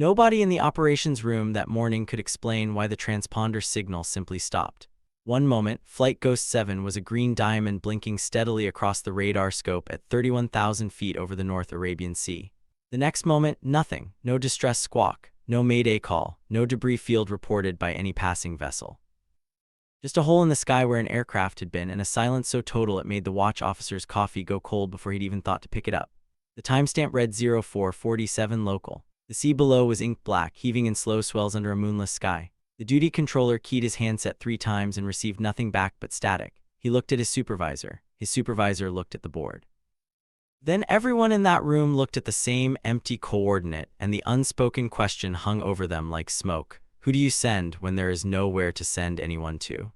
Nobody in the operations room that morning could explain why the transponder signal simply stopped. One moment, Flight Ghost 7 was a green diamond blinking steadily across the radar scope at 31,000 feet over the North Arabian Sea. The next moment, nothing. No distress squawk, no mayday call, no debris field reported by any passing vessel. Just a hole in the sky where an aircraft had been, and a silence so total it made the watch officer's coffee go cold before he'd even thought to pick it up. The timestamp read 0447 local. The sea below was ink black, heaving in slow swells under a moonless sky. The duty controller keyed his handset 3 times and received nothing back but static. He looked at his supervisor. His supervisor looked at the board. Then everyone in that room looked at the same empty coordinate, and the unspoken question hung over them like smoke. Who do you send when there is nowhere to send anyone to?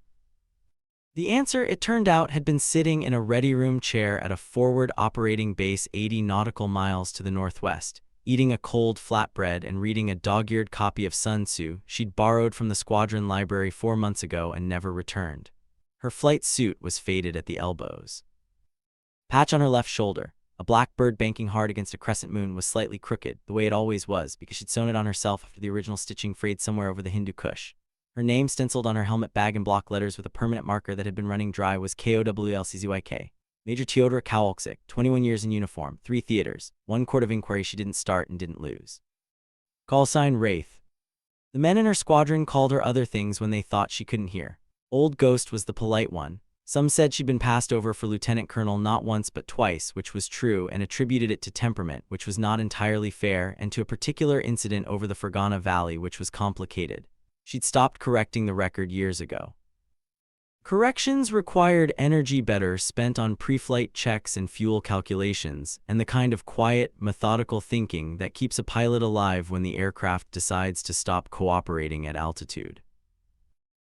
The answer, it turned out, had been sitting in a ready room chair at a forward operating base 80 nautical miles to the northwest, eating a cold flatbread and reading a dog-eared copy of Sun Tzu she'd borrowed from the squadron library 4 months ago and never returned. Her flight suit was faded at the elbows. Patch on her left shoulder, a black bird banking hard against a crescent moon, was slightly crooked, the way it always was, because she'd sewn it on herself after the original stitching frayed somewhere over the Hindu Kush. Her name, stenciled on her helmet bag in block letters with a permanent marker that had been running dry, was KOWLCZYK. Major Teodora Kowalczyk, 21 years in uniform, 3 theaters, 1 court of inquiry she didn't start and didn't lose. Call sign Wraith. The men in her squadron called her other things when they thought she couldn't hear. Old Ghost was the polite one. Some said she'd been passed over for lieutenant colonel not once but twice, which was true, and attributed it to temperament, which was not entirely fair, and to a particular incident over the Fergana Valley, which was complicated. She'd stopped correcting the record years ago. Corrections required energy better spent on pre-flight checks and fuel calculations, and the kind of quiet, methodical thinking that keeps a pilot alive when the aircraft decides to stop cooperating at altitude.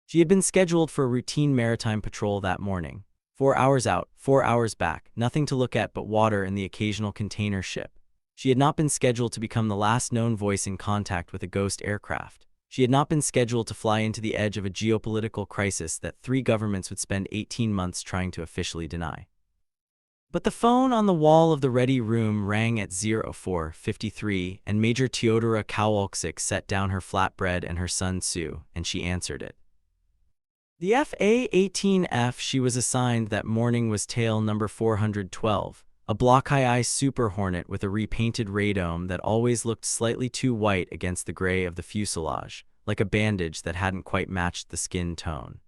She had been scheduled for a routine maritime patrol that morning. 4 hours out, 4 hours back, nothing to look at but water and the occasional container ship. She had not been scheduled to become the last known voice in contact with a ghost aircraft. She had not been scheduled to fly into the edge of a geopolitical crisis that 3 governments would spend 18 months trying to officially deny. But the phone on the wall of the ready room rang at 04:53, and Major Teodora Kowalczyk set down her flatbread and her Sun Tzu, and she answered it. The FA-18F she was assigned that morning was tail number 412, a Block II Super Hornet with a repainted radome that always looked slightly too white against the gray of the fuselage, like a bandage that hadn't quite matched the skin tone.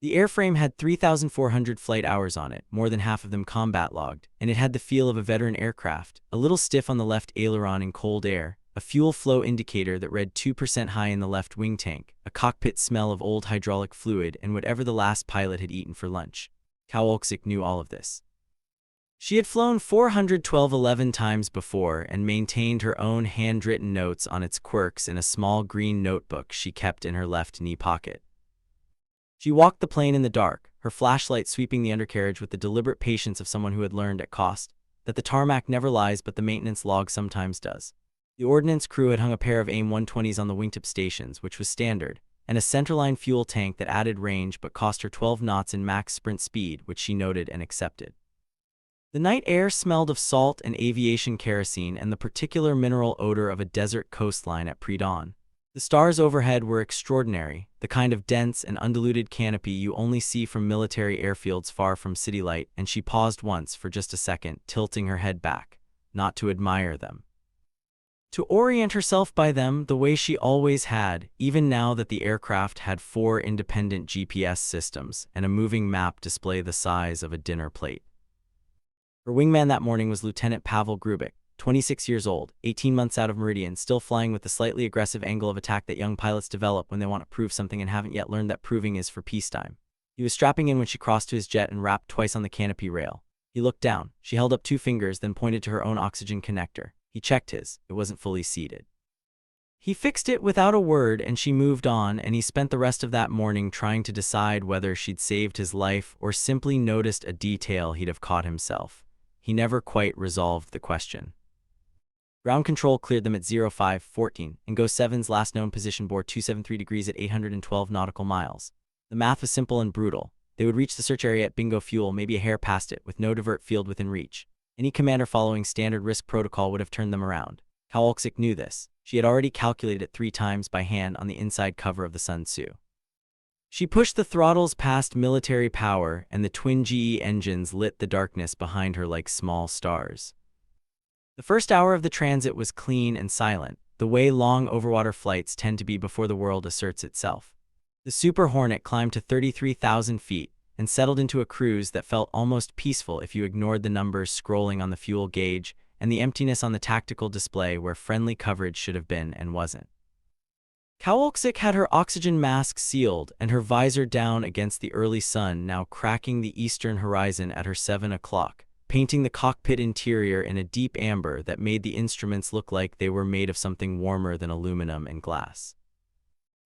The airframe had 3,400 flight hours on it, more than half of them combat logged, and it had the feel of a veteran aircraft, a little stiff on the left aileron in cold air, a fuel flow indicator that read 2% high in the left wing tank, a cockpit smell of old hydraulic fluid, and whatever the last pilot had eaten for lunch. Kowalczyk knew all of this. She had flown 411 times before and maintained her own handwritten notes on its quirks in a small green notebook she kept in her left knee pocket. She walked the plane in the dark, her flashlight sweeping the undercarriage with the deliberate patience of someone who had learned at cost that the tarmac never lies but the maintenance log sometimes does. The ordnance crew had hung a pair of AIM-120s on the wingtip stations, which was standard, and a centerline fuel tank that added range but cost her 12 knots in max sprint speed, which she noted and accepted. The night air smelled of salt and aviation kerosene and the particular mineral odor of a desert coastline at pre-dawn. The stars overhead were extraordinary, the kind of dense and undiluted canopy you only see from military airfields far from city light, and she paused once for just a second, tilting her head back, not to admire them, to orient herself by them the way she always had, even now that the aircraft had 4 independent GPS systems and a moving map display the size of a dinner plate. Her wingman that morning was Lieutenant Pavel Grubik, 26 years old, 18 months out of Meridian, still flying with the slightly aggressive angle of attack that young pilots develop when they want to prove something and haven't yet learned that proving is for peacetime. He was strapping in when she crossed to his jet and rapped twice on the canopy rail. He looked down. She held up 2 fingers, then pointed to her own oxygen connector. He checked his. It wasn't fully seated. He fixed it without a word, and she moved on, and he spent the rest of that morning trying to decide whether she'd saved his life or simply noticed a detail he'd have caught himself. He never quite resolved the question. Ground control cleared them at 0514, and Ghost 7's last known position bore 273 degrees at 812 nautical miles. The math was simple and brutal. They would reach the search area at bingo fuel, maybe a hair past it, with no divert field within reach. Any commander following standard risk protocol would have turned them around. Kowalczyk knew this. She had already calculated it 3 times by hand on the inside cover of the Sun Tzu. She pushed the throttles past military power, and the twin GE engines lit the darkness behind her like small stars. The first hour of the transit was clean and silent, the way long overwater flights tend to be before the world asserts itself. The Super Hornet climbed to 33,000 feet and settled into a cruise that felt almost peaceful if you ignored the numbers scrolling on the fuel gauge and the emptiness on the tactical display where friendly coverage should have been and wasn't. Kowalczyk had her oxygen mask sealed and her visor down against the early sun now cracking the eastern horizon at her 7 o'clock, painting the cockpit interior in a deep amber that made the instruments look like they were made of something warmer than aluminum and glass.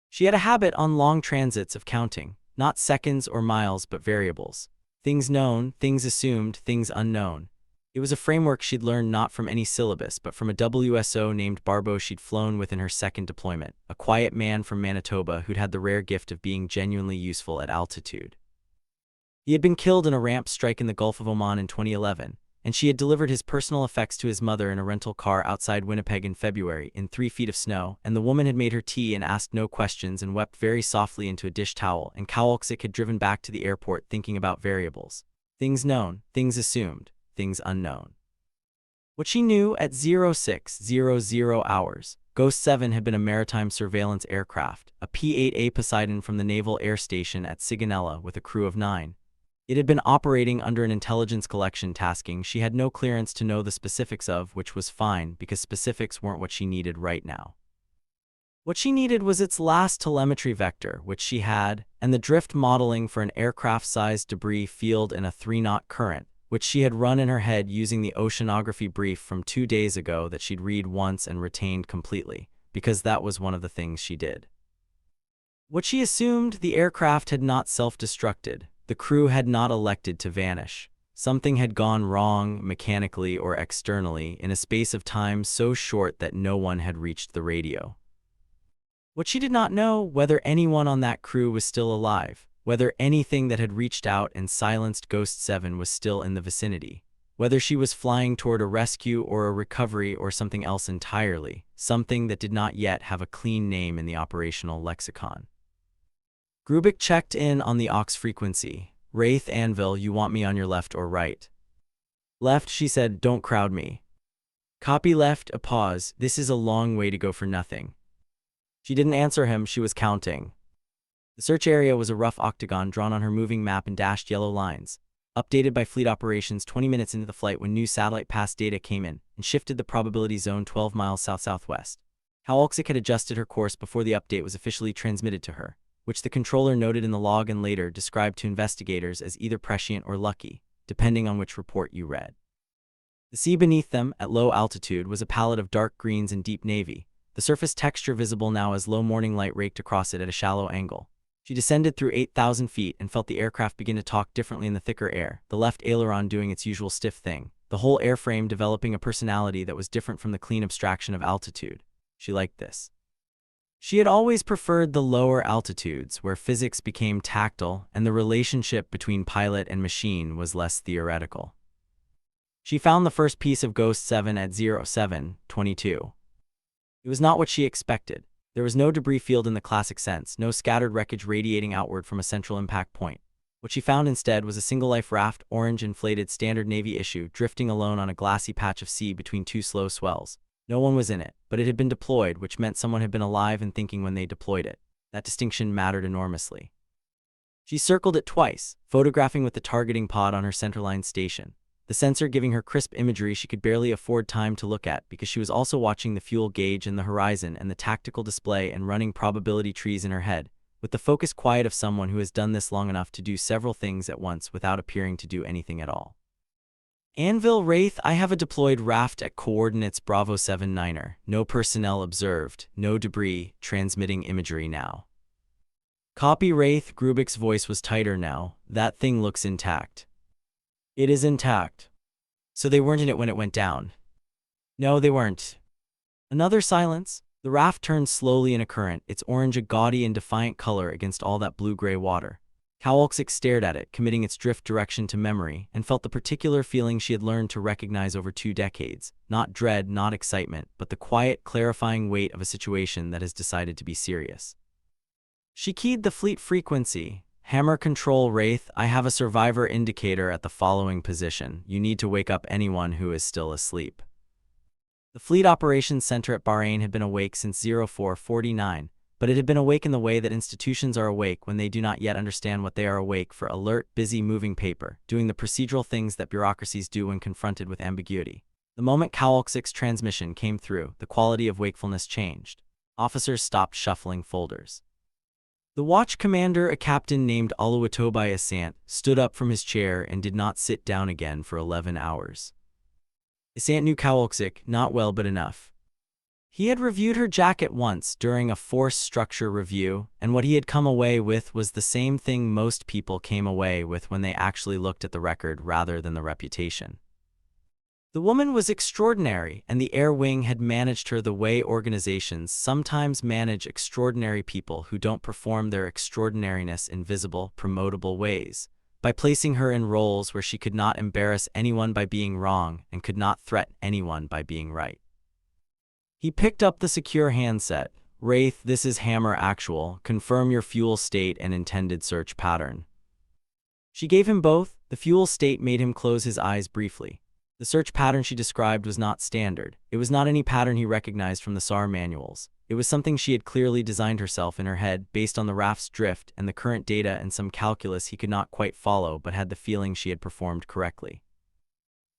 She had a habit on long transits of counting, not seconds or miles but variables. Things known, things assumed, things unknown. It was a framework she'd learned not from any syllabus but from a WSO named Barbo she'd flown with in her second deployment, a quiet man from Manitoba who'd had the rare gift of being genuinely useful at altitude. He had been killed in a ramp strike in the Gulf of Oman in 2011, and she had delivered his personal effects to his mother in a rental car outside Winnipeg in February in 3 feet of snow, and the woman had made her tea and asked no questions and wept very softly into a dish towel, and Kowalczyk had driven back to the airport thinking about variables. Things known, things assumed, things unknown. What she knew at 0600 hours, Ghost 7 had been a maritime surveillance aircraft, a P-8A Poseidon from the Naval Air Station at Sigonella with a crew of 9. It had been operating under an intelligence collection tasking she had no clearance to know the specifics of, which was fine because specifics weren't what she needed right now. What she needed was its last telemetry vector, which she had, and the drift modeling for an aircraft-sized debris field in a 3-knot current, which she had run in her head using the oceanography brief from 2 days ago that she'd read once and retained completely, because that was one of the things she did. What she assumed, the aircraft had not self-destructed. The crew had not elected to vanish. Something had gone wrong, mechanically or externally, in a space of time so short that no one had reached the radio. What she did not know, whether anyone on that crew was still alive, whether anything that had reached out and silenced Ghost 7 was still in the vicinity, whether she was flying toward a rescue or a recovery or something else entirely, something that did not yet have a clean name in the operational lexicon. Grubik checked in on the aux frequency. Wraith Anvil, you want me on your left or right? Left, she said, don't crowd me. Copy left, a pause, this is a long way to go for nothing. She didn't answer him, she was counting. The search area was a rough octagon drawn on her moving map in dashed yellow lines, updated by fleet operations 20 minutes into the flight when new satellite pass data came in and shifted the probability zone 12 miles south-southwest. Kowalczyk had adjusted her course before the update was officially transmitted to her, which the controller noted in the log and later described to investigators as either prescient or lucky, depending on which report you read. The sea beneath them, at low altitude, was a palette of dark greens and deep navy, the surface texture visible now as low morning light raked across it at a shallow angle. She descended through 8,000 feet and felt the aircraft begin to talk differently in the thicker air, the left aileron doing its usual stiff thing, the whole airframe developing a personality that was different from the clean abstraction of altitude. She liked this. She had always preferred the lower altitudes, where physics became tactile and the relationship between pilot and machine was less theoretical. She found the first piece of Ghost 7 at 07:22. It was not what she expected. There was no debris field in the classic sense, no scattered wreckage radiating outward from a central impact point. What she found instead was a single-life raft, orange inflated standard Navy issue, drifting alone on a glassy patch of sea between 2 slow swells. No one was in it, but it had been deployed, which meant someone had been alive and thinking when they deployed it. That distinction mattered enormously. She circled it twice, photographing with the targeting pod on her centerline station, the sensor giving her crisp imagery she could barely afford time to look at because she was also watching the fuel gauge and the horizon and the tactical display and running probability trees in her head, with the focused quiet of someone who has done this long enough to do several things at once without appearing to do anything at all. Anvil Wraith, I have a deployed raft at coordinates Bravo 79er. No personnel observed, no debris, transmitting imagery now. Copy Wraith, Grubik's voice was tighter now. That thing looks intact. It is intact. So they weren't in it when it went down. No, they weren't. Another silence. The raft turned slowly in a current, its orange a gaudy and defiant color against all that blue-gray water. Kowalczyk stared at it, committing its drift direction to memory, and felt the particular feeling she had learned to recognize over 2 decades. Not dread, not excitement, but the quiet, clarifying weight of a situation that has decided to be serious. She keyed the fleet frequency. Hammer control Wraith, I have a survivor indicator at the following position. You need to wake up anyone who is still asleep. The Fleet Operations Center at Bahrain had been awake since 0449, but it had been awake in the way that institutions are awake when they do not yet understand what they are awake for: alert, busy, moving paper, doing the procedural things that bureaucracies do when confronted with ambiguity. The moment Kowalczyk's transmission came through, the quality of wakefulness changed. Officers stopped shuffling folders. The watch commander, a captain named Oluwatobi Asante, stood up from his chair and did not sit down again for 11 hours. Asante knew Kowalczyk, not well but enough. He had reviewed her jacket once during a force structure review, and what he had come away with was the same thing most people came away with when they actually looked at the record rather than the reputation. The woman was extraordinary, and the Air Wing had managed her the way organizations sometimes manage extraordinary people who don't perform their extraordinariness in visible, promotable ways, by placing her in roles where she could not embarrass anyone by being wrong and could not threaten anyone by being right. He picked up the secure handset. Wraith, this is Hammer Actual. Confirm your fuel state and intended search pattern. She gave him both. The fuel state made him close his eyes briefly. The search pattern she described was not standard. It was not any pattern he recognized from the SAR manuals. It was something she had clearly designed herself in her head based on the raft's drift and the current data and some calculus he could not quite follow but had the feeling she had performed correctly.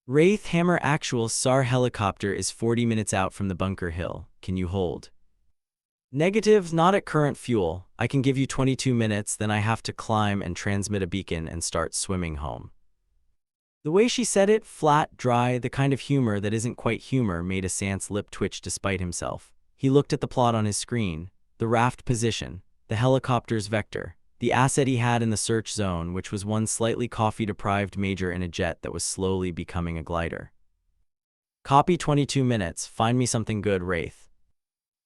Wraith, Hammer Actual, SAR helicopter is 40 minutes out from the bunker hill. Can you hold? Negative, not at current fuel. I can give you 22 minutes, then I have to climb and transmit a beacon and start swimming home. The way she said it, flat, dry, the kind of humor that isn't quite humor, made Asante's lip twitch despite himself. He looked at the plot on his screen, the raft position, the helicopter's vector, the asset he had in the search zone, which was one slightly coffee-deprived major in a jet that was slowly becoming a glider. Copy 22 minutes, find me something good, Wraith.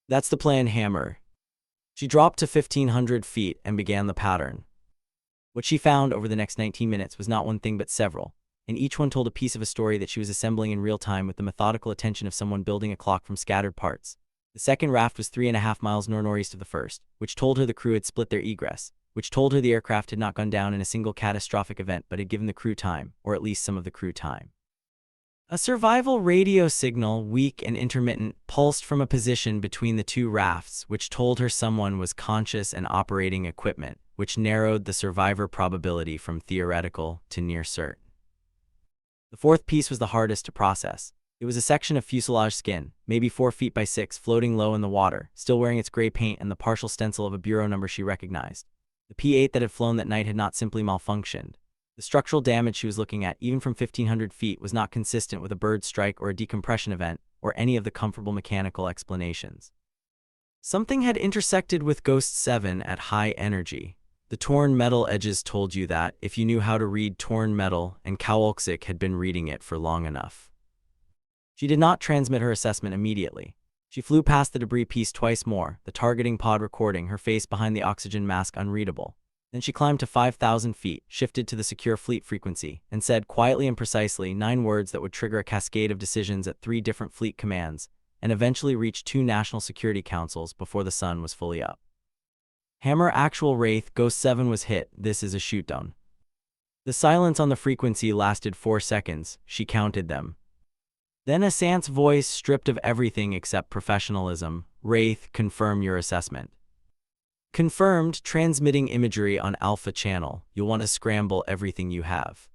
That's the plan, Hammer. She dropped to 1,500 feet and began the pattern. What she found over the next 19 minutes was not one thing but several, and each one told a piece of a story that she was assembling in real time with the methodical attention of someone building a clock from scattered parts. The second raft was 3.5 miles northeast of the first, which told her the crew had split their egress, which told her the aircraft had not gone down in a single catastrophic event but had given the crew time, or at least some of the crew time. A survival radio signal, weak and intermittent, pulsed from a position between the two rafts, which told her someone was conscious and operating equipment, which narrowed the survivor probability from theoretical to near certain. The fourth piece was the hardest to process. It was a section of fuselage skin, maybe 4 feet by 6, floating low in the water, still wearing its gray paint and the partial stencil of a bureau number she recognized. The P-8 that had flown that night had not simply malfunctioned. The structural damage she was looking at, even from 1,500 feet, was not consistent with a bird strike or a decompression event, or any of the comfortable mechanical explanations. Something had intersected with Ghost 7 at high energy. The torn metal edges told you that, if you knew how to read torn metal, and Kowalczyk had been reading it for long enough. She did not transmit her assessment immediately. She flew past the debris piece twice more, the targeting pod recording, her face behind the oxygen mask unreadable. Then she climbed to 5,000 feet, shifted to the secure fleet frequency, and said quietly and precisely 9 words that would trigger a cascade of decisions at 3 different fleet commands, and eventually reach 2 national security councils before the sun was fully up. Hammer Actual, Wraith, Ghost 7 was hit. This is a shoot-down. The silence on the frequency lasted 4 seconds. She counted them. Then Asante's voice, stripped of everything except professionalism. Wraith, confirm your assessment. Confirmed, transmitting imagery on Alpha Channel. You'll want to scramble everything you have.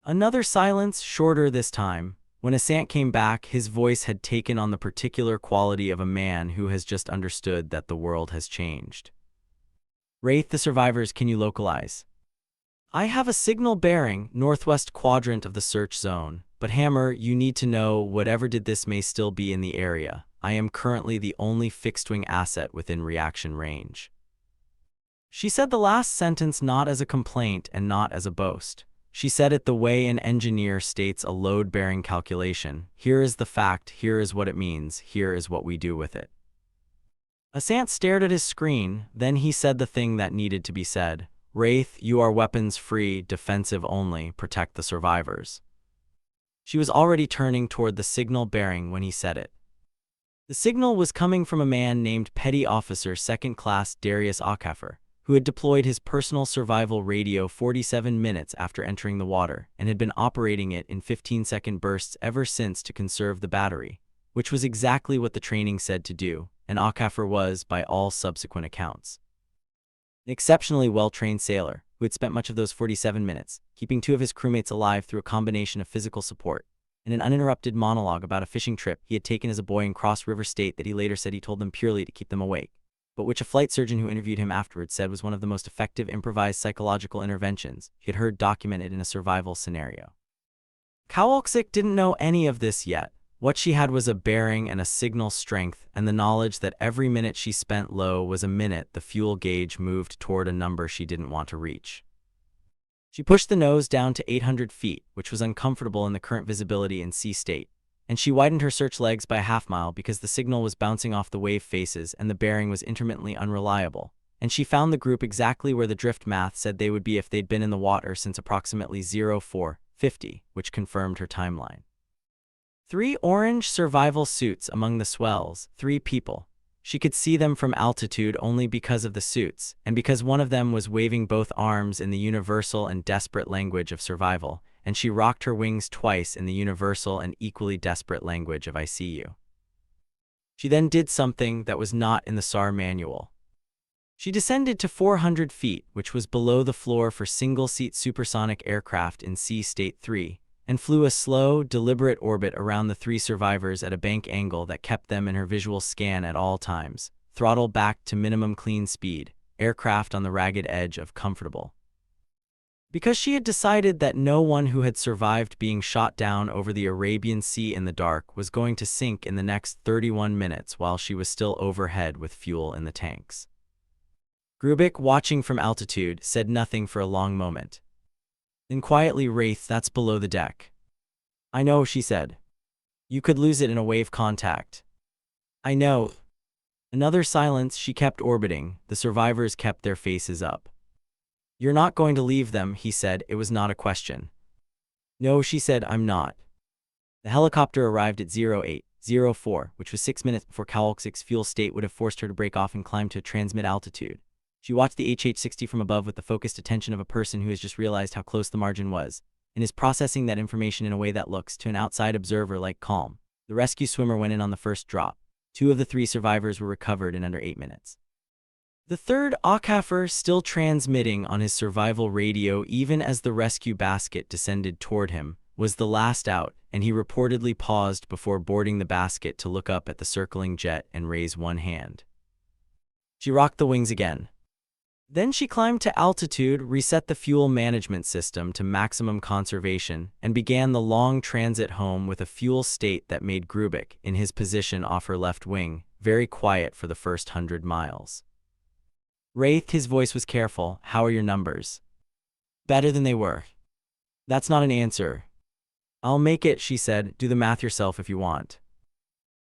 Another silence, shorter this time. When Asante came back, his voice had taken on the particular quality of a man who has just understood that the world has changed. Wraith, the survivors, can you localize? I have a signal bearing northwest quadrant of the search zone, but Hammer, you need to know whatever did this may still be in the area. I am currently the only fixed-wing asset within reaction range. She said the last sentence not as a complaint and not as a boast. She said it the way an engineer states a load-bearing calculation. Here is the fact, here is what it means, here is what we do with it. Asante stared at his screen, then he said the thing that needed to be said. Wraith, you are weapons free, defensive only, protect the survivors. She was already turning toward the signal bearing when he said it. The signal was coming from a man named Petty Officer 2nd Class Darius Okafor, who had deployed his personal survival radio 47 minutes after entering the water and had been operating it in 15-second bursts ever since to conserve the battery, which was exactly what the training said to do, and Okafor was, by all subsequent accounts, an exceptionally well-trained sailor who had spent much of those 47 minutes keeping 2 of his crewmates alive through a combination of physical support and an uninterrupted monologue about a fishing trip he had taken as a boy in Cross River State that he later said he told them purely to keep them awake, but which a flight surgeon who interviewed him afterwards said was one of the most effective improvised psychological interventions he had heard documented in a survival scenario. Kowalczyk didn't know any of this yet. What she had was a bearing and a signal strength and the knowledge that every minute she spent low was a minute the fuel gauge moved toward a number she didn't want to reach. She pushed the nose down to 800 feet, which was uncomfortable in the current visibility in sea state, and she widened her search legs by a half-mile because the signal was bouncing off the wave faces and the bearing was intermittently unreliable, and she found the group exactly where the drift math said they would be if they'd been in the water since approximately 0450, which confirmed her timeline. 3 orange survival suits among the swells, 3 people. She could see them from altitude only because of the suits, and because one of them was waving both arms in the universal and desperate language of survival, and she rocked her wings twice in the universal and equally desperate language of I see you. She then did something that was not in the SAR manual. She descended to 400 feet, which was below the floor for single-seat supersonic aircraft in Sea State 3, and flew a slow, deliberate orbit around the 3 survivors at a bank angle that kept them in her visual scan at all times, throttle back to minimum clean speed, aircraft on the ragged edge of comfortable. Because she had decided that no one who had survived being shot down over the Arabian Sea in the dark was going to sink in the next 31 minutes while she was still overhead with fuel in the tanks. Grubik, watching from altitude, said nothing for a long moment. Then quietly, Wraith, that's below the deck. I know, she said. You could lose it in a wave contact. I know. Another silence. She kept orbiting. The survivors kept their faces up. You're not going to leave them, he said. It was not a question. No, she said, I'm not. The helicopter arrived at 0804, which was 6 minutes before Kowalczyk's fuel state would have forced her to break off and climb to transmit altitude. She watched the HH-60 from above with the focused attention of a person who has just realized how close the margin was, and is processing that information in a way that looks, to an outside observer, like calm. The rescue swimmer went in on the first drop. 2 of the 3 survivors were recovered in under 8 minutes. The third, Okafor, still transmitting on his survival radio even as the rescue basket descended toward him, was the last out, and he reportedly paused before boarding the basket to look up at the circling jet and raise one hand. She rocked the wings again. Then she climbed to altitude, reset the fuel management system to maximum conservation, and began the long transit home with a fuel state that made Grubik, in his position off her left wing, very quiet for the first 100 miles. Wraith, his voice was careful, how are your numbers? Better than they were. That's not an answer. I'll make it, she said, do the math yourself if you want.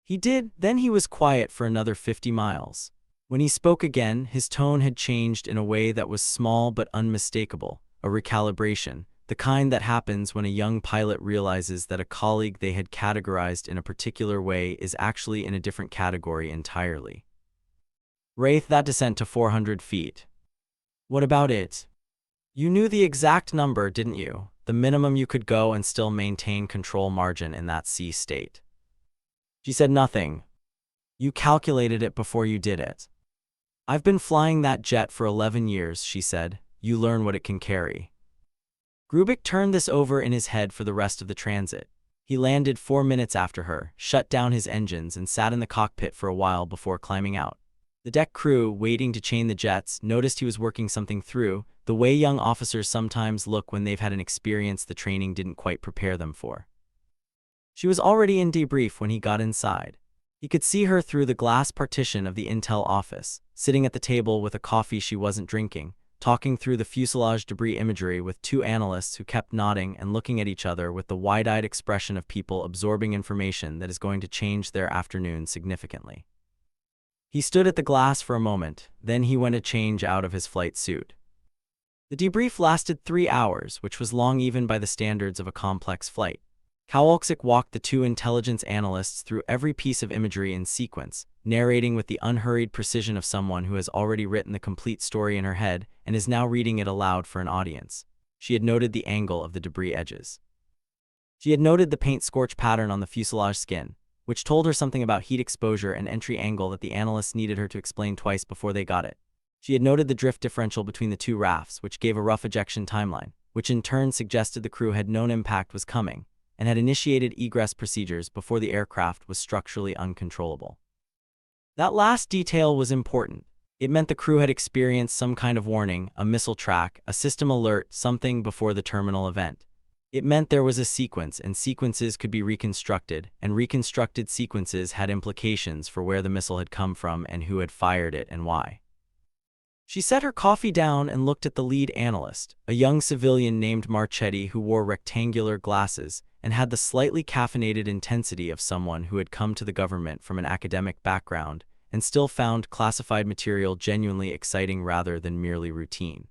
He did, then he was quiet for another 50 miles. When he spoke again, his tone had changed in a way that was small but unmistakable, a recalibration, the kind that happens when a young pilot realizes that a colleague they had categorized in a particular way is actually in a different category entirely. Wraith, that descent to 400 feet. What about it? You knew the exact number, didn't you? The minimum you could go and still maintain control margin in that sea state. She said nothing. You calculated it before you did it. I've been flying that jet for 11 years, she said. You learn what it can carry. Grubik turned this over in his head for the rest of the transit. He landed 4 minutes after her, shut down his engines, and sat in the cockpit for a while before climbing out. The deck crew, waiting to chain the jets, noticed he was working something through, the way young officers sometimes look when they've had an experience the training didn't quite prepare them for. She was already in debrief when he got inside. He could see her through the glass partition of the intel office, sitting at the table with a coffee she wasn't drinking, talking through the fuselage debris imagery with 2 analysts who kept nodding and looking at each other with the wide-eyed expression of people absorbing information that is going to change their afternoon significantly. He stood at the glass for a moment, then he went to change out of his flight suit. The debrief lasted 3 hours, which was long even by the standards of a complex flight. Kowalczyk walked the two intelligence analysts through every piece of imagery in sequence, narrating with the unhurried precision of someone who has already written the complete story in her head and is now reading it aloud for an audience. She had noted the angle of the debris edges. She had noted the paint-scorch pattern on the fuselage skin, which told her something about heat exposure and entry angle that the analysts needed her to explain twice before they got it. She had noted the drift differential between the two rafts, which gave a rough ejection timeline, which in turn suggested the crew had known impact was coming and had initiated egress procedures before the aircraft was structurally uncontrollable. That last detail was important. It meant the crew had experienced some kind of warning, a missile track, a system alert, something before the terminal event. It meant there was a sequence, and sequences could be reconstructed, and reconstructed sequences had implications for where the missile had come from and who had fired it and why. She set her coffee down and looked at the lead analyst, a young civilian named Marchetti who wore rectangular glasses and had the slightly caffeinated intensity of someone who had come to the government from an academic background and still found classified material genuinely exciting rather than merely routine.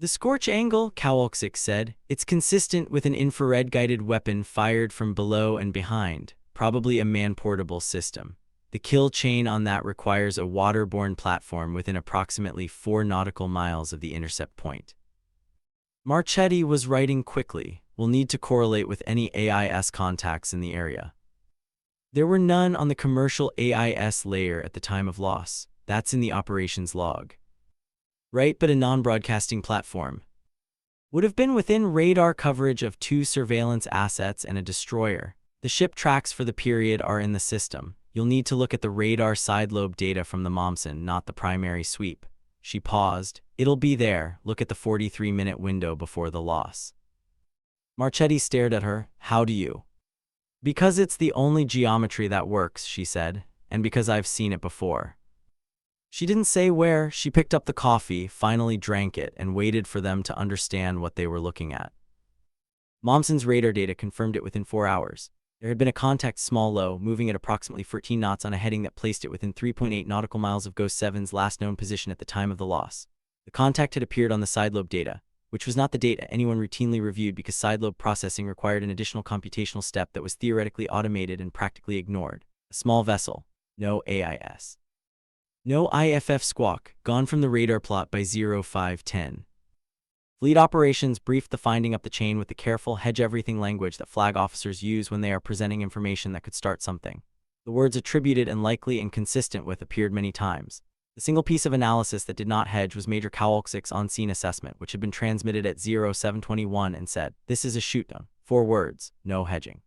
The scorch angle, Kowalczyk said, it's consistent with an infrared-guided weapon fired from below and behind, probably a man-portable system. The kill chain on that requires a waterborne platform within approximately 4 nautical miles of the intercept point. Marchetti was writing quickly. We'll need to correlate with any AIS contacts in the area. There were none on the commercial AIS layer at the time of loss. That's in the operations log. Right, but a non-broadcasting platform would have been within radar coverage of 2 surveillance assets and a destroyer. The ship tracks for the period are in the system. You'll need to look at the radar sidelobe data from the Momsen, not the primary sweep. She paused. It'll be there. Look at the 43-minute window before the loss. Marchetti stared at her. How do you? Because it's the only geometry that works, she said, and because I've seen it before. She didn't say where. She picked up the coffee, finally drank it, and waited for them to understand what they were looking at. Momsen's radar data confirmed it within 4 hours. There had been a contact small-low, moving at approximately 13 knots on a heading that placed it within 3.8 nautical miles of Ghost 7's last known position at the time of the loss. The contact had appeared on the sidelobe data, which was not the data anyone routinely reviewed because sidelobe processing required an additional computational step that was theoretically automated and practically ignored. A small vessel. No AIS. No IFF squawk, gone from the radar plot by 0510. Fleet operations briefed the finding up the chain with the careful hedge-everything language that flag officers use when they are presenting information that could start something. The words attributed and likely and consistent with appeared many times. The single piece of analysis that did not hedge was Major Kowalczyk's on-scene assessment, which had been transmitted at 0721 and said, "This is a shoot-down." 4 words, no hedging.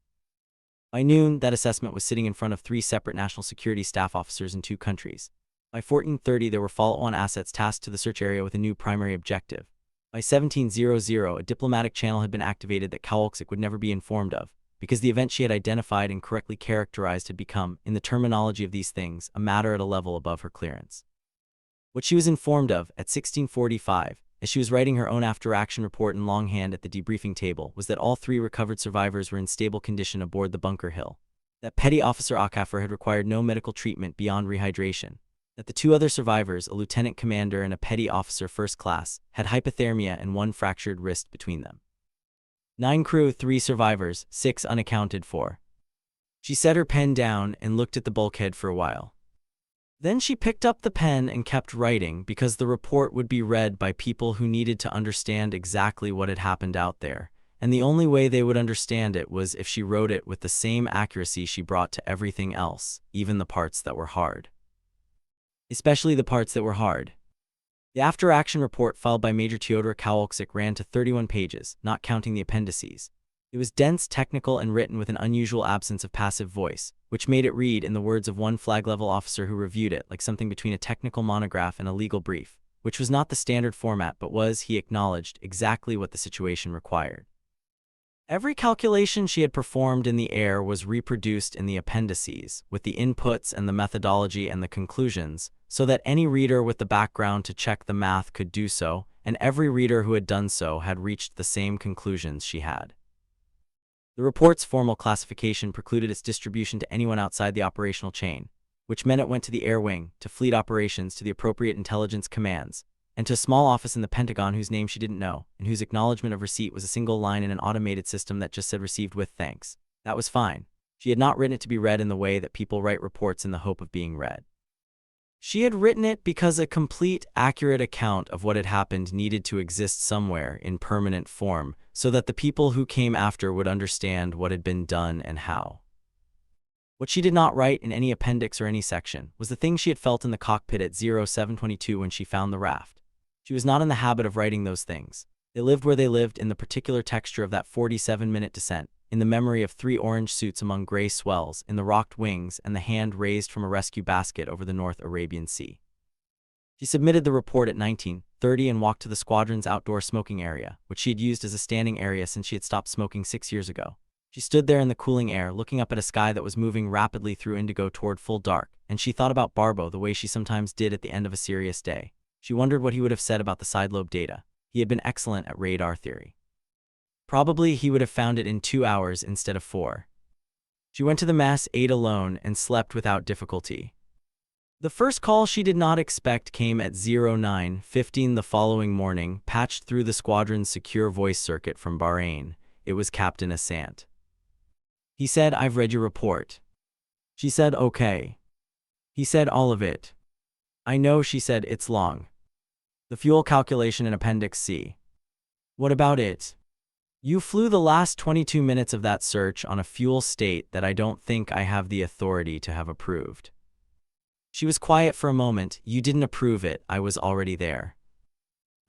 By noon, that assessment was sitting in front of 3 separate national security staff officers in 2 countries. By 1430, there were follow-on assets tasked to the search area with a new primary objective. By 1700, a diplomatic channel had been activated that Kowalczyk would never be informed of, because the event she had identified and correctly characterized had become, in the terminology of these things, a matter at a level above her clearance. What she was informed of, at 1645, as she was writing her own after-action report in longhand at the debriefing table, was that all 3 recovered survivors were in stable condition aboard the Bunker Hill. That Petty Officer Acaffer had required no medical treatment beyond rehydration. That the 2 other survivors, a lieutenant commander and a petty officer first class, had hypothermia and 1 fractured wrist between them. 9 crew, 3 survivors, 6 unaccounted for. She set her pen down and looked at the bulkhead for a while. Then she picked up the pen and kept writing because the report would be read by people who needed to understand exactly what had happened out there, and the only way they would understand it was if she wrote it with the same accuracy she brought to everything else, even the parts that were hard. Especially the parts that were hard. The after-action report filed by Major Teodor Kowalczyk ran to 31 pages, not counting the appendices. It was dense, technical, and written with an unusual absence of passive voice, which made it read, in the words of one flag-level officer who reviewed it, like something between a technical monograph and a legal brief, which was not the standard format but was, he acknowledged, exactly what the situation required. Every calculation she had performed in the air was reproduced in the appendices, with the inputs and the methodology and the conclusions, so that any reader with the background to check the math could do so, and every reader who had done so had reached the same conclusions she had. The report's formal classification precluded its distribution to anyone outside the operational chain, which meant it went to the air wing, to fleet operations, to the appropriate intelligence commands, and to a small office in the Pentagon whose name she didn't know, and whose acknowledgement of receipt was a single line in an automated system that just said received with thanks. That was fine. She had not written it to be read in the way that people write reports in the hope of being read. She had written it because a complete, accurate account of what had happened needed to exist somewhere in permanent form so that the people who came after would understand what had been done and how. What she did not write in any appendix or any section was the thing she had felt in the cockpit at 0722 when she found the raft. She was not in the habit of writing those things. They lived where they lived in the particular texture of that 47-minute descent, in the memory of 3 orange suits among gray swells, in the rocked wings, and the hand raised from a rescue basket over the North Arabian Sea. She submitted the report at 19:30 and walked to the squadron's outdoor smoking area, which she had used as a standing area since she had stopped smoking 6 years ago. She stood there in the cooling air, looking up at a sky that was moving rapidly through indigo toward full dark, and she thought about Barbo the way she sometimes did at the end of a serious day. She wondered what he would have said about the sidelobe data. He had been excellent at radar theory. Probably he would have found it in 2 hours instead of 4. She went to the mess, ate alone, and slept without difficulty. The first call she did not expect came at 09:15 the following morning, patched through the squadron's secure voice circuit from Bahrain. It was Captain Asant. He said, "I've read your report." She said, "Okay." He said, "All of it." "I know," she said, "it's long. The fuel calculation in Appendix C." "What about it?" "You flew the last 22 minutes of that search on a fuel state that I don't think I have the authority to have approved." She was quiet for a moment. "You didn't approve it, I was already there."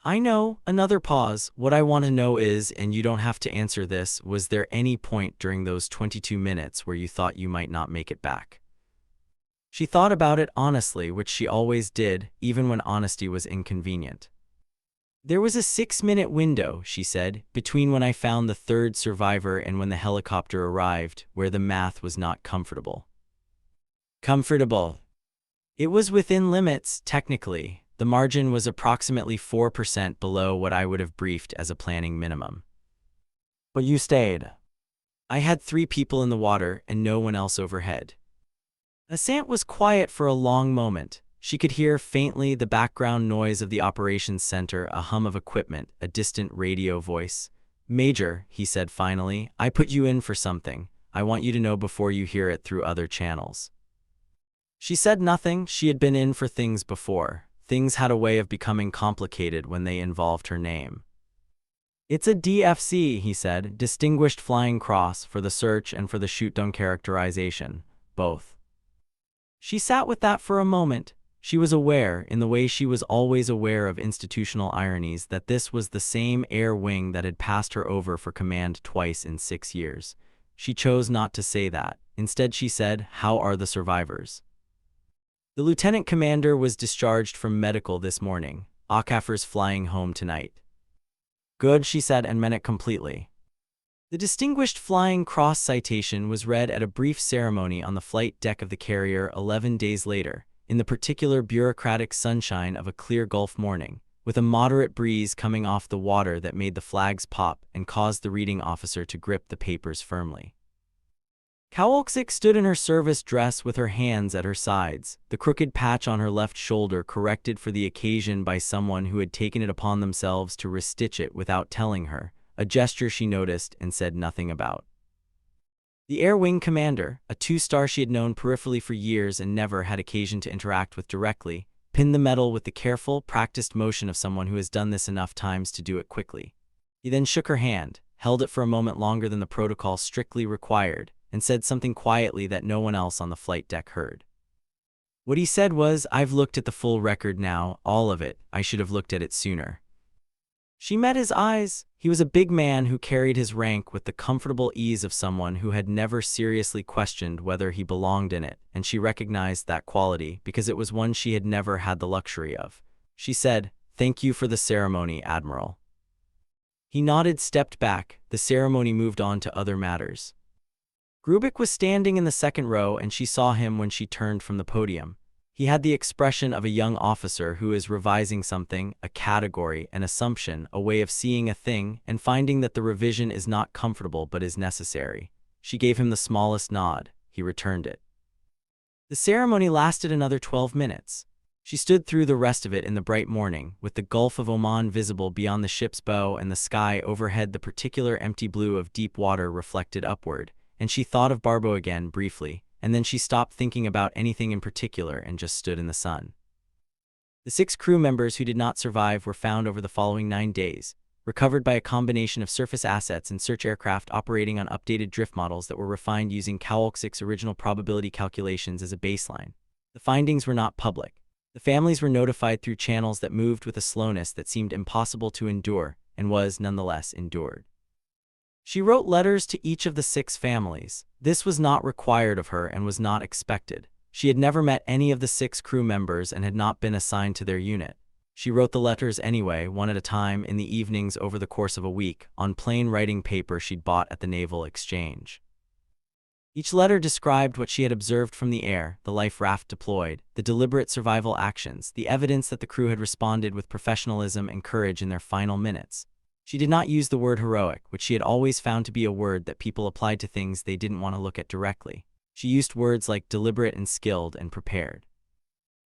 "I know." Another pause. "What I want to know is, and you don't have to answer this, was there any point during those 22 minutes where you thought you might not make it back?" She thought about it honestly, which she always did, even when honesty was inconvenient. "There was a 6-minute window," she said, "between when I found the 3rd survivor and when the helicopter arrived, where the math was not comfortable." Comfortable. It was within limits, technically. The margin was approximately 4% below what I would have briefed as a planning minimum. "But you stayed." "I had 3 people in the water and no one else overhead." Asant was quiet for a long moment. She could hear faintly the background noise of the operations center, a hum of equipment, a distant radio voice. "Major," he said finally, "I put you in for something. I want you to know before you hear it through other channels." She said nothing. She had been in for things before. Things had a way of becoming complicated when they involved her name. "It's a DFC," he said, "Distinguished Flying Cross, for the search and for the shoot-down characterization, both." She sat with that for a moment. She was aware, in the way she was always aware of institutional ironies, that this was the same air wing that had passed her over for command twice in 6 years. She chose not to say that. Instead she said, "How are the survivors?" "The lieutenant commander was discharged from medical this morning. Akafar's flying home tonight." "Good," she said, and meant it completely. The Distinguished Flying Cross citation was read at a brief ceremony on the flight deck of the carrier 11 days later, in the particular bureaucratic sunshine of a clear Gulf morning, with a moderate breeze coming off the water that made the flags pop and caused the reading officer to grip the papers firmly. Kowalczyk stood in her service dress with her hands at her sides, the crooked patch on her left shoulder corrected for the occasion by someone who had taken it upon themselves to restitch it without telling her, a gesture she noticed and said nothing about. The Air Wing commander, a 2-star she had known peripherally for years and never had occasion to interact with directly, pinned the medal with the careful, practiced motion of someone who has done this enough times to do it quickly. He then shook her hand, held it for a moment longer than the protocol strictly required, and said something quietly that no one else on the flight deck heard. What he said was, "I've looked at the full record now, all of it. I should have looked at it sooner." She met his eyes. He was a big man who carried his rank with the comfortable ease of someone who had never seriously questioned whether he belonged in it, and she recognized that quality because it was one she had never had the luxury of. She said, "Thank you for the ceremony, Admiral." He nodded, stepped back. The ceremony moved on to other matters. Grubik was standing in the second row and she saw him when she turned from the podium. He had the expression of a young officer who is revising something, a category, an assumption, a way of seeing a thing, and finding that the revision is not comfortable but is necessary. She gave him the smallest nod. He returned it. The ceremony lasted another 12 minutes. She stood through the rest of it in the bright morning, with the Gulf of Oman visible beyond the ship's bow and the sky overhead the particular empty blue of deep water reflected upward, and she thought of Barbo again briefly, and then she stopped thinking about anything in particular and just stood in the sun. The 6 crew members who did not survive were found over the following 9 days, recovered by a combination of surface assets and search aircraft operating on updated drift models that were refined using Kowalczyk's original probability calculations as a baseline. The findings were not public. The families were notified through channels that moved with a slowness that seemed impossible to endure, and was nonetheless endured. She wrote letters to each of the 6 families. This was not required of her and was not expected. She had never met any of the 6 crew members and had not been assigned to their unit. She wrote the letters anyway, one at a time, in the evenings over the course of a week, on plain writing paper she'd bought at the Naval Exchange. Each letter described what she had observed from the air, the life raft deployed, the deliberate survival actions, the evidence that the crew had responded with professionalism and courage in their final minutes. She did not use the word heroic, which she had always found to be a word that people applied to things they didn't want to look at directly. She used words like deliberate and skilled and prepared.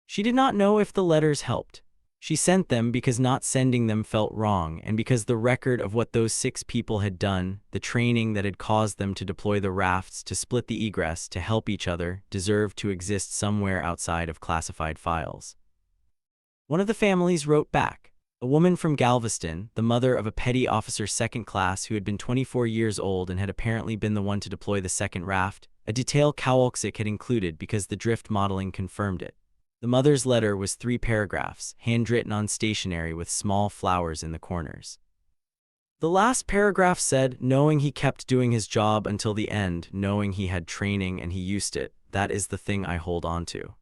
She did not know if the letters helped. She sent them because not sending them felt wrong, and because the record of what those 6 people had done, the training that had caused them to deploy the rafts, to split the egress, to help each other, deserved to exist somewhere outside of classified files. One of the families wrote back. A woman from Galveston, the mother of a petty officer 2nd class who had been 24 years old and had apparently been the one to deploy the 2nd raft, a detail Kowalczyk had included because the drift modeling confirmed it. The mother's letter was 3 paragraphs, handwritten on stationery with small flowers in the corners. The last paragraph said, knowing he kept doing his job until the end, knowing he had training and he used it, that is the thing I hold on to.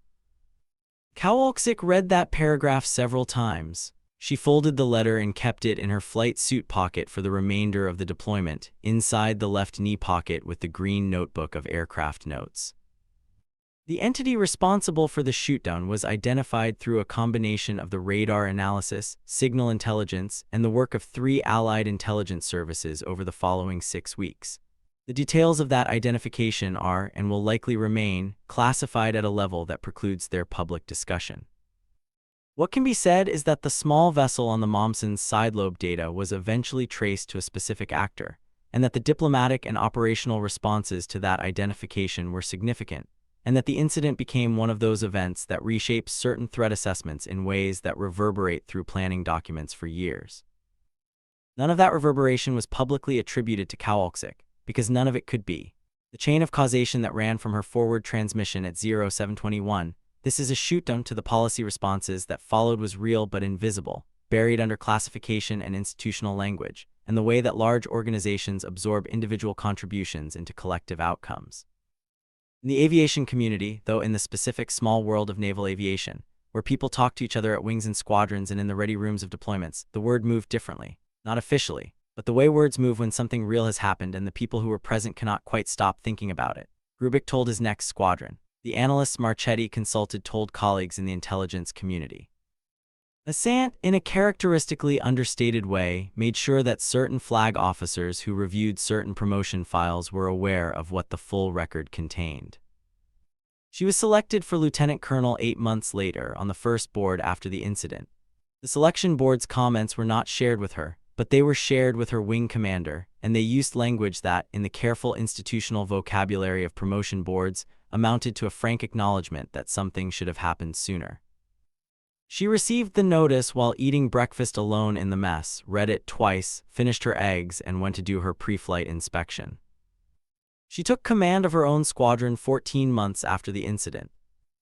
Kowalczyk read that paragraph several times. She folded the letter and kept it in her flight suit pocket for the remainder of the deployment, inside the left knee pocket with the green notebook of aircraft notes. The entity responsible for the shootdown was identified through a combination of the radar analysis, signal intelligence, and the work of 3 allied intelligence services over the following 6 weeks. The details of that identification are, and will likely remain, classified at a level that precludes their public discussion. What can be said is that the small vessel on the Momsen's sidelobe data was eventually traced to a specific actor, and that the diplomatic and operational responses to that identification were significant, and that the incident became one of those events that reshapes certain threat assessments in ways that reverberate through planning documents for years. None of that reverberation was publicly attributed to Kowalczyk, because none of it could be. The chain of causation that ran from her forward transmission at 0721, this is a shootdown to the policy responses that followed, was real but invisible, buried under classification and institutional language, and the way that large organizations absorb individual contributions into collective outcomes. In the aviation community, though in the specific small world of naval aviation, where people talk to each other at wings and squadrons and in the ready rooms of deployments, the word moved differently. Not officially, but the way words move when something real has happened and the people who were present cannot quite stop thinking about it. Rubik told his next squadron. The analysts Marchetti consulted told colleagues in the intelligence community. Assant, in a characteristically understated way, made sure that certain flag officers who reviewed certain promotion files were aware of what the full record contained. She was selected for lieutenant colonel 8 months later on the first board after the incident. The selection board's comments were not shared with her, but they were shared with her wing commander, and they used language that, in the careful institutional vocabulary of promotion boards, amounted to a frank acknowledgement that something should have happened sooner. She received the notice while eating breakfast alone in the mess, read it twice, finished her eggs, and went to do her pre-flight inspection. She took command of her own squadron 14 months after the incident.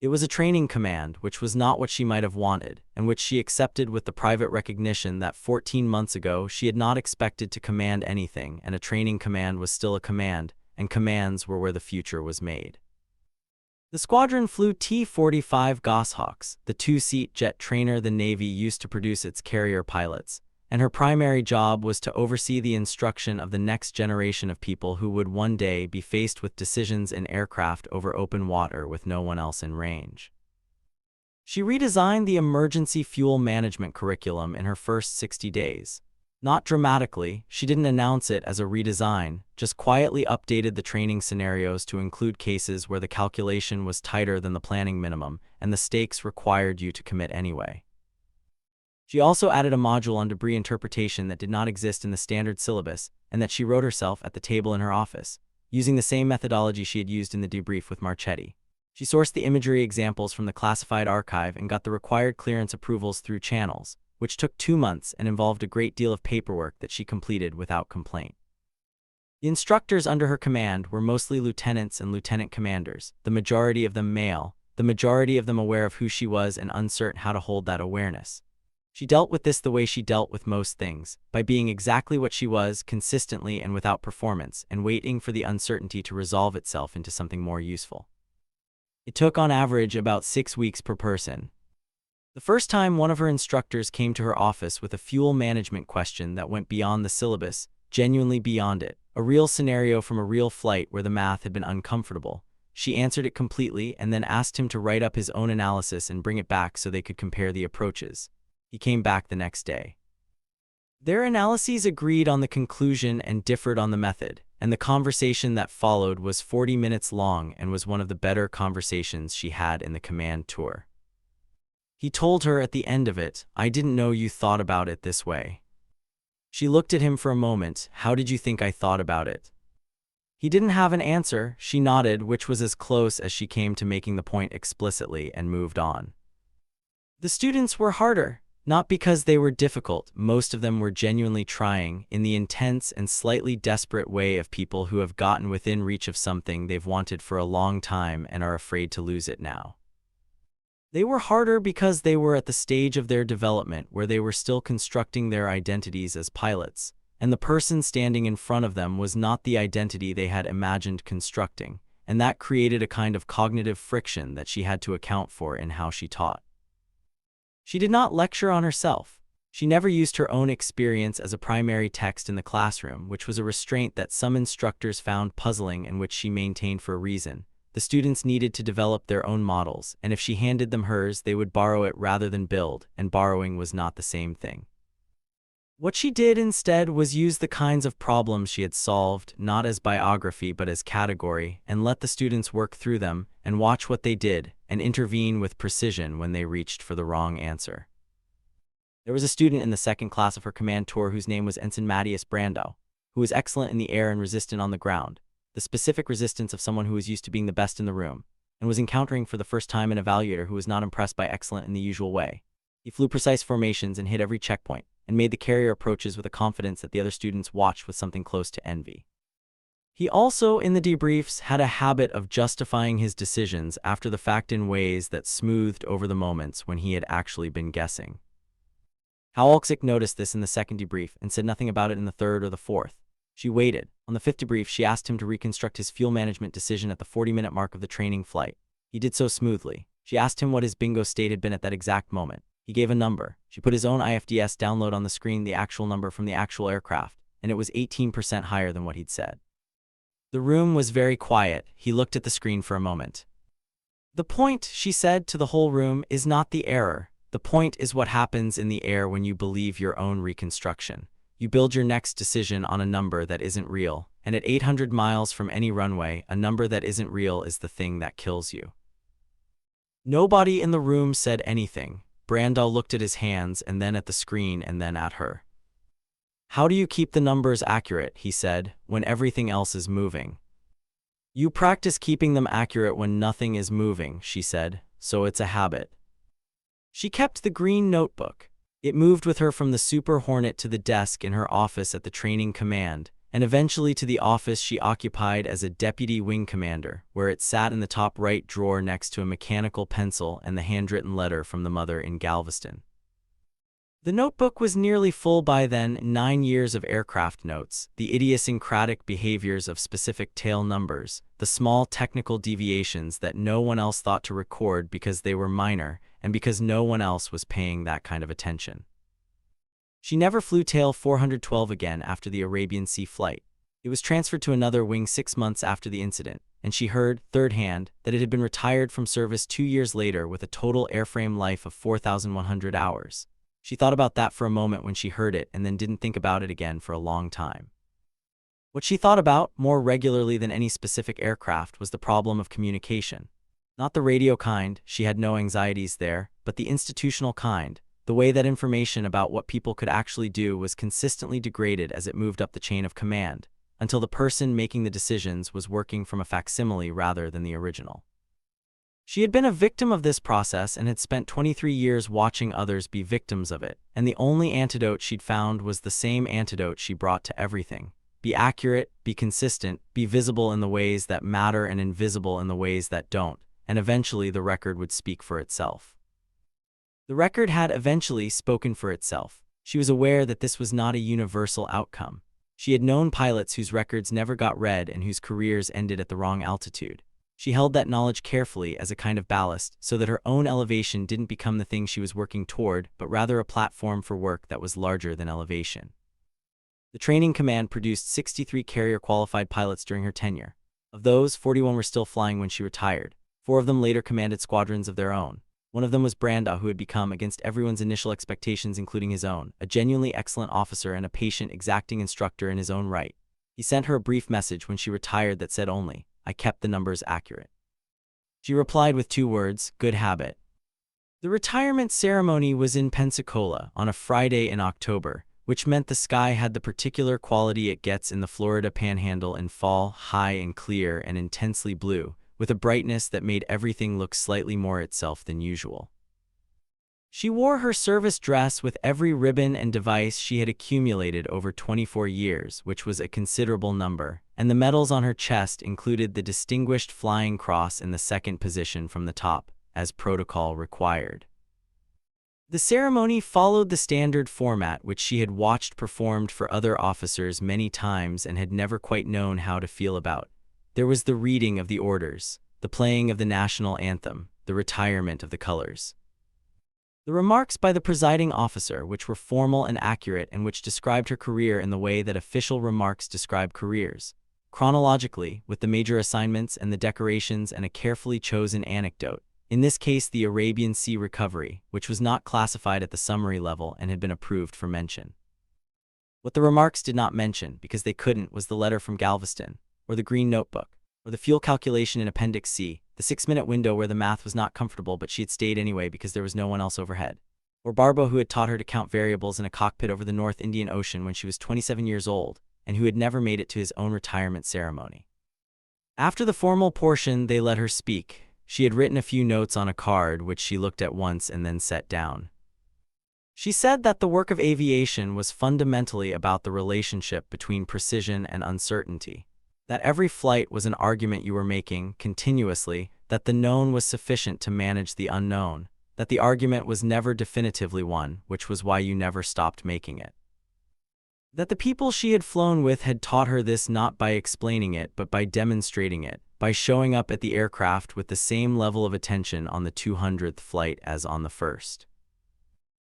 It was a training command, which was not what she might have wanted, and which she accepted with the private recognition that 14 months ago she had not expected to command anything, and a training command was still a command, and commands were where the future was made. The squadron flew T-45 Goshawks, the 2-seat jet trainer the Navy used to produce its carrier pilots, and her primary job was to oversee the instruction of the next generation of people who would one day be faced with decisions in aircraft over open water with no one else in range. She redesigned the emergency fuel management curriculum in her first 60 days. Not dramatically, she didn't announce it as a redesign, just quietly updated the training scenarios to include cases where the calculation was tighter than the planning minimum and the stakes required you to commit anyway. She also added a module on debris interpretation that did not exist in the standard syllabus and that she wrote herself at the table in her office, using the same methodology she had used in the debrief with Marchetti. She sourced the imagery examples from the classified archive and got the required clearance approvals through channels, which took 2 months and involved a great deal of paperwork that she completed without complaint. The instructors under her command were mostly lieutenants and lieutenant commanders, the majority of them male, the majority of them aware of who she was and uncertain how to hold that awareness. She dealt with this the way she dealt with most things, by being exactly what she was, consistently and without performance, and waiting for the uncertainty to resolve itself into something more useful. It took on average about 6 weeks per person. The first time one of her instructors came to her office with a fuel management question that went beyond the syllabus, genuinely beyond it, a real scenario from a real flight where the math had been uncomfortable, she answered it completely and then asked him to write up his own analysis and bring it back so they could compare the approaches. He came back the next day. Their analyses agreed on the conclusion and differed on the method, and the conversation that followed was 40 minutes long and was one of the better conversations she had in the command tour. He told her at the end of it, "I didn't know you thought about it this way." She looked at him for a moment. "How did you think I thought about it?" He didn't have an answer. She nodded, which was as close as she came to making the point explicitly, and moved on. The students were harder. Not because they were difficult, most of them were genuinely trying, in the intense and slightly desperate way of people who have gotten within reach of something they've wanted for a long time and are afraid to lose it now. They were harder because they were at the stage of their development where they were still constructing their identities as pilots, and the person standing in front of them was not the identity they had imagined constructing, and that created a kind of cognitive friction that she had to account for in how she taught. She did not lecture on herself. She never used her own experience as a primary text in the classroom, which was a restraint that some instructors found puzzling and which she maintained for a reason. The students needed to develop their own models, and if she handed them hers, they would borrow it rather than build, and borrowing was not the same thing. What she did instead was use the kinds of problems she had solved, not as biography but as category, and let the students work through them, and watch what they did, and intervene with precision when they reached for the wrong answer. There was a student in the second class of her command tour whose name was Ensign Matthias Brando, who was excellent in the air and resistant on the ground, the specific resistance of someone who was used to being the best in the room, and was encountering for the first time an evaluator who was not impressed by excellent in the usual way. He flew precise formations and hit every checkpoint, and made the carrier approaches with a confidence that the other students watched with something close to envy. He also, in the debriefs, had a habit of justifying his decisions after the fact in ways that smoothed over the moments when he had actually been guessing. Howalczyk noticed this in the second debrief and said nothing about it in the third or the fourth. She waited. On the fifth debrief, she asked him to reconstruct his fuel management decision at the 40-minute mark of the training flight. He did so smoothly. She asked him what his bingo state had been at that exact moment. He gave a number. She put his own IFDS download on the screen, the actual number from the actual aircraft, and it was 18% higher than what he'd said. The room was very quiet. He looked at the screen for a moment. "The point," she said to the whole room, "is not the error. The point is what happens in the air when you believe your own reconstruction. You build your next decision on a number that isn't real, and at 800 miles from any runway, a number that isn't real is the thing that kills you." Nobody in the room said anything. Brando looked at his hands and then at the screen and then at her. "How do you keep the numbers accurate," he said, "when everything else is moving?" "You practice keeping them accurate when nothing is moving," she said, "so it's a habit." She kept the green notebook. It moved with her from the Super Hornet to the desk in her office at the training command, and eventually to the office she occupied as a deputy wing commander, where it sat in the top right drawer next to a mechanical pencil and the handwritten letter from the mother in Galveston. The notebook was nearly full by then, 9 years of aircraft notes, the idiosyncratic behaviors of specific tail numbers, the small technical deviations that no one else thought to record because they were minor, and because no one else was paying that kind of attention. She never flew tail 412 again after the Arabian Sea flight. It was transferred to another wing 6 months after the incident, and she heard, third-hand, that it had been retired from service 2 years later with a total airframe life of 4,100 hours. She thought about that for a moment when she heard it and then didn't think about it again for a long time. What she thought about, more regularly than any specific aircraft, was the problem of communication. Not the radio kind, she had no anxieties there, but the institutional kind, the way that information about what people could actually do was consistently degraded as it moved up the chain of command, until the person making the decisions was working from a facsimile rather than the original. She had been a victim of this process and had spent 23 years watching others be victims of it, and the only antidote she'd found was the same antidote she brought to everything. Be accurate, be consistent, be visible in the ways that matter and invisible in the ways that don't, and eventually the record would speak for itself. The record had eventually spoken for itself. She was aware that this was not a universal outcome. She had known pilots whose records never got read and whose careers ended at the wrong altitude. She held that knowledge carefully as a kind of ballast so that her own elevation didn't become the thing she was working toward, but rather a platform for work that was larger than elevation. The training command produced 63 carrier-qualified pilots during her tenure. Of those, 41 were still flying when she retired. 4 of them later commanded squadrons of their own. One of them was Branda, who had become, against everyone's initial expectations including his own, a genuinely excellent officer and a patient, exacting instructor in his own right. He sent her a brief message when she retired that said only, "I kept the numbers accurate." She replied with 2 words, "Good habit." The retirement ceremony was in Pensacola on a Friday in October, which meant the sky had the particular quality it gets in the Florida Panhandle in fall, high and clear and intensely blue, with a brightness that made everything look slightly more itself than usual. She wore her service dress with every ribbon and device she had accumulated over 24 years, which was a considerable number, and the medals on her chest included the Distinguished Flying Cross in the 2nd position from the top, as protocol required. The ceremony followed the standard format which she had watched performed for other officers many times and had never quite known how to feel about. There was the reading of the orders, the playing of the national anthem, the retirement of the colors. The remarks by the presiding officer, which were formal and accurate and which described her career in the way that official remarks describe careers, chronologically, with the major assignments and the decorations and a carefully chosen anecdote, in this case the Arabian Sea recovery, which was not classified at the summary level and had been approved for mention. What the remarks did not mention, because they couldn't, was the letter from Galveston, or the green notebook, or the fuel calculation in Appendix C, the 6-minute window where the math was not comfortable but she had stayed anyway because there was no one else overhead, or Barbo, who had taught her to count variables in a cockpit over the North Indian Ocean when she was 27 years old, and who had never made it to his own retirement ceremony. After the formal portion, they let her speak. She had written a few notes on a card which she looked at once and then set down. She said that the work of aviation was fundamentally about the relationship between precision and uncertainty, that every flight was an argument you were making continuously, that the known was sufficient to manage the unknown, that the argument was never definitively won, which was why you never stopped making it. That the people she had flown with had taught her this not by explaining it but by demonstrating it, by showing up at the aircraft with the same level of attention on the 200th flight as on the first.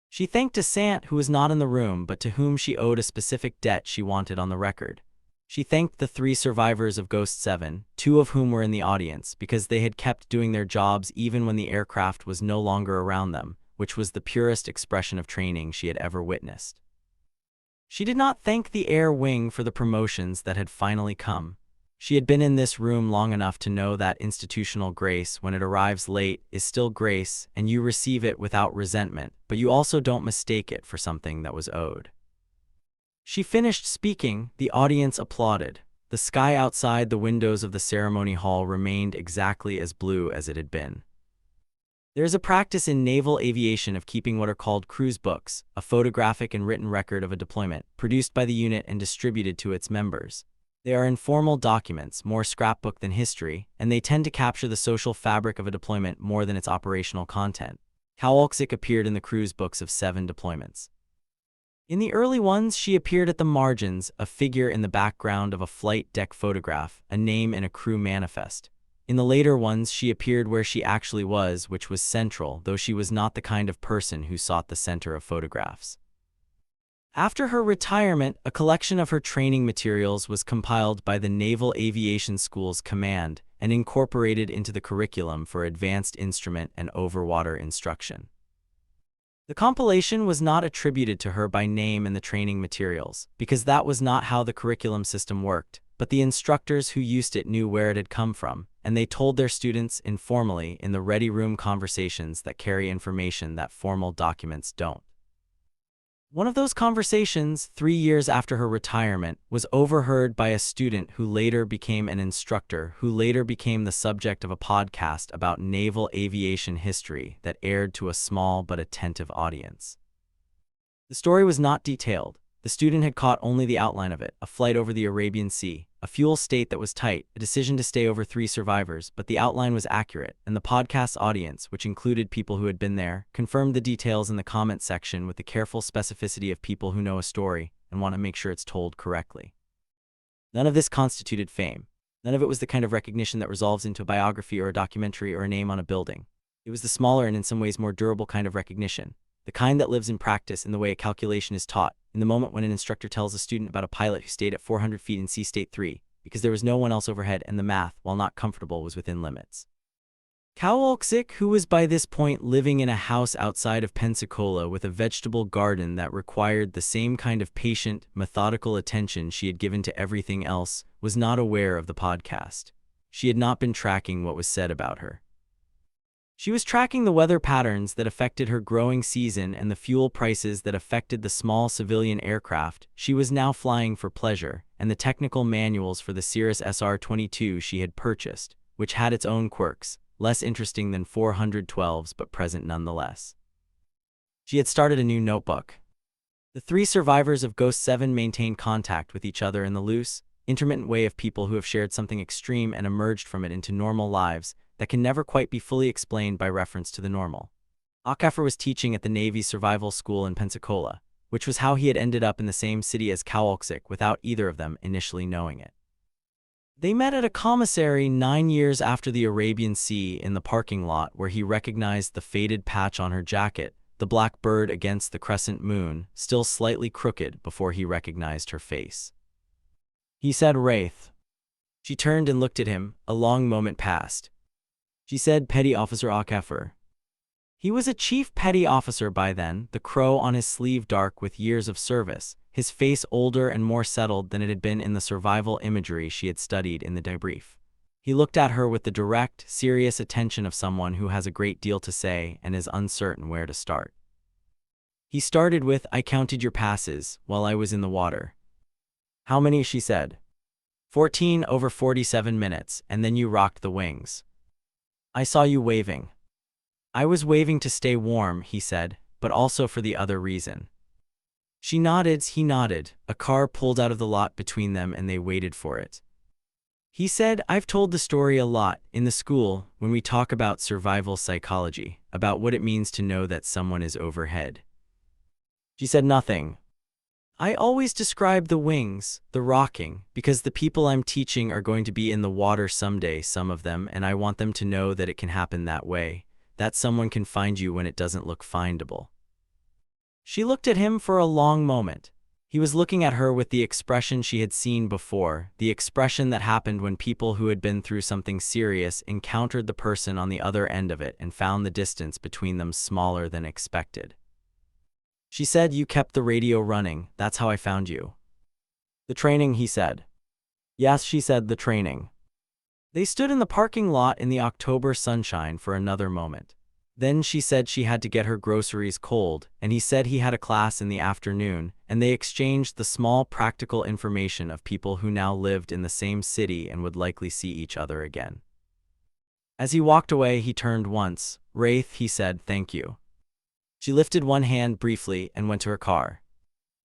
She thanked a Sant who was not in the room but to whom she owed a specific debt she wanted on the record. She thanked the 3 survivors of Ghost 7, 2 of whom were in the audience, because they had kept doing their jobs even when the aircraft was no longer around them, which was the purest expression of training she had ever witnessed. She did not thank the air wing for the promotions that had finally come. She had been in this room long enough to know that institutional grace, when it arrives late, is still grace, and you receive it without resentment, but you also don't mistake it for something that was owed. She finished speaking, the audience applauded. The sky outside the windows of the ceremony hall remained exactly as blue as it had been. There is a practice in naval aviation of keeping what are called cruise books, a photographic and written record of a deployment, produced by the unit and distributed to its members. They are informal documents, more scrapbook than history, and they tend to capture the social fabric of a deployment more than its operational content. Kowalczyk appeared in the cruise books of 7 deployments. In the early ones, she appeared at the margins, a figure in the background of a flight deck photograph, a name in a crew manifest. In the later ones, she appeared where she actually was, which was central, though she was not the kind of person who sought the center of photographs. After her retirement, a collection of her training materials was compiled by the Naval Aviation School's command and incorporated into the curriculum for advanced instrument and overwater instruction. The compilation was not attributed to her by name in the training materials, because that was not how the curriculum system worked, but the instructors who used it knew where it had come from, and they told their students informally in the ready room conversations that carry information that formal documents don't. One of those conversations, 3 years after her retirement, was overheard by a student who later became an instructor, who later became the subject of a podcast about naval aviation history that aired to a small but attentive audience. The story was not detailed. The student had caught only the outline of it: a flight over the Arabian Sea, a fuel state that was tight, a decision to stay over 3 survivors, but the outline was accurate, and the podcast's audience, which included people who had been there, confirmed the details in the comment section with the careful specificity of people who know a story and want to make sure it's told correctly. None of this constituted fame. None of it was the kind of recognition that resolves into a biography or a documentary or a name on a building. It was the smaller and in some ways more durable kind of recognition, the kind that lives in practice in the way a calculation is taught, in the moment when an instructor tells a student about a pilot who stayed at 400 feet in sea state 3, because there was no one else overhead and the math, while not comfortable, was within limits. Kowalczyk, who was by this point living in a house outside of Pensacola with a vegetable garden that required the same kind of patient, methodical attention she had given to everything else, was not aware of the podcast. She had not been tracking what was said about her. She was tracking the weather patterns that affected her growing season and the fuel prices that affected the small civilian aircraft she was now flying for pleasure, and the technical manuals for the Cirrus SR-22 she had purchased, which had its own quirks, less interesting than 412's but present nonetheless. She had started a new notebook. The 3 survivors of Ghost 7 maintained contact with each other in the loose, intermittent way of people who have shared something extreme and emerged from it into normal lives that can never quite be fully explained by reference to the normal. Achafer was teaching at the Navy's survival school in Pensacola, which was how he had ended up in the same city as Kowalczyk without either of them initially knowing it. They met at a commissary 9 years after the Arabian Sea in the parking lot, where he recognized the faded patch on her jacket, the black bird against the crescent moon, still slightly crooked before he recognized her face. He said, "Wraith." She turned and looked at him. A long moment passed. She said, "Petty Officer Achafer." He was a chief petty officer by then, the crow on his sleeve dark with years of service, his face older and more settled than it had been in the survival imagery she had studied in the debrief. He looked at her with the direct, serious attention of someone who has a great deal to say and is uncertain where to start. He started with, "I counted your passes while I was in the water." "How many?" she said. 14 over 47 minutes, and then you rocked the wings. "I saw you waving." "I was waving to stay warm," he said, "but also for the other reason." She nodded, he nodded. A car pulled out of the lot between them and they waited for it. He said, "I've told the story a lot in the school when we talk about survival psychology, about what it means to know that someone is overhead." She said nothing. "I always describe the wings, the rocking, because the people I'm teaching are going to be in the water someday, some of them, and I want them to know that it can happen that way, that someone can find you when it doesn't look findable." She looked at him for a long moment. He was looking at her with the expression she had seen before, the expression that happened when people who had been through something serious encountered the person on the other end of it and found the distance between them smaller than expected. She said, "You kept the radio running, that's how I found you." "The training," he said. "Yes," she said, "the training." They stood in the parking lot in the October sunshine for another moment. Then she said she had to get her groceries cold, and he said he had a class in the afternoon, and they exchanged the small practical information of people who now lived in the same city and would likely see each other again. As he walked away, he turned once. "Wraith," he said, "thank you." She lifted one hand briefly and went to her car.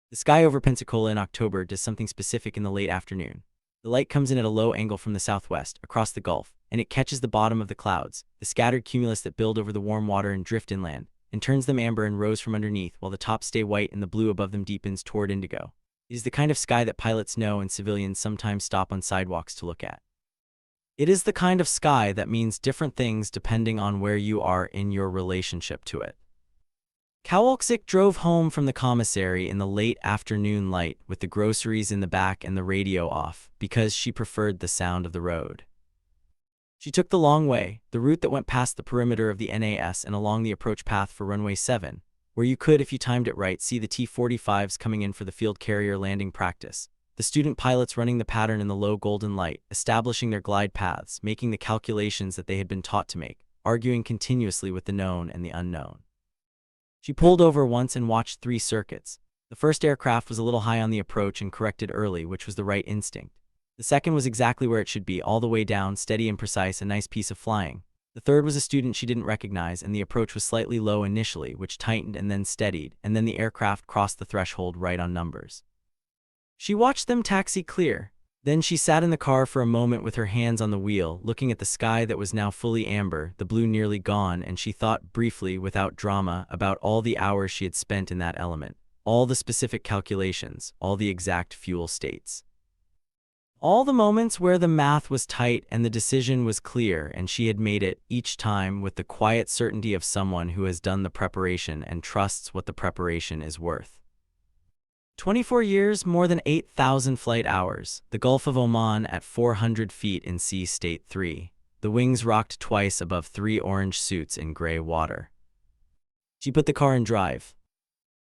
The sky over Pensacola in October does something specific in the late afternoon. The light comes in at a low angle from the southwest, across the Gulf, and it catches the bottom of the clouds, the scattered cumulus that build over the warm water and drift inland, and turns them amber and rose from underneath, while the tops stay white and the blue above them deepens toward indigo. It is the kind of sky that pilots know and civilians sometimes stop on sidewalks to look at. It is the kind of sky that means different things depending on where you are in your relationship to it. Kowalczyk drove home from the commissary in the late afternoon light with the groceries in the back and the radio off, because she preferred the sound of the road. She took the long way, the route that went past the perimeter of the NAS and along the approach path for Runway 7, where you could, if you timed it right, see the T-45s coming in for the field carrier landing practice. The student pilots running the pattern in the low golden light, establishing their glide paths, making the calculations that they had been taught to make, arguing continuously with the known and the unknown. She pulled over once and watched 3 circuits. The first aircraft was a little high on the approach and corrected early, which was the right instinct. The second was exactly where it should be, all the way down, steady and precise, a nice piece of flying. The third was a student she didn't recognize, and the approach was slightly low initially, which tightened and then steadied, and then the aircraft crossed the threshold right on numbers. She watched them taxi clear. Then she sat in the car for a moment with her hands on the wheel, looking at the sky that was now fully amber, the blue nearly gone, and she thought briefly, without drama, about all the hours she had spent in that element, all the specific calculations, all the exact fuel states. All the moments where the math was tight and the decision was clear, and she had made it, each time, with the quiet certainty of someone who has done the preparation and trusts what the preparation is worth. 24 years, more than 8,000 flight hours, the Gulf of Oman at 400 feet in Sea State 3. The wings rocked twice above 3 orange suits in gray water. She put the car in drive.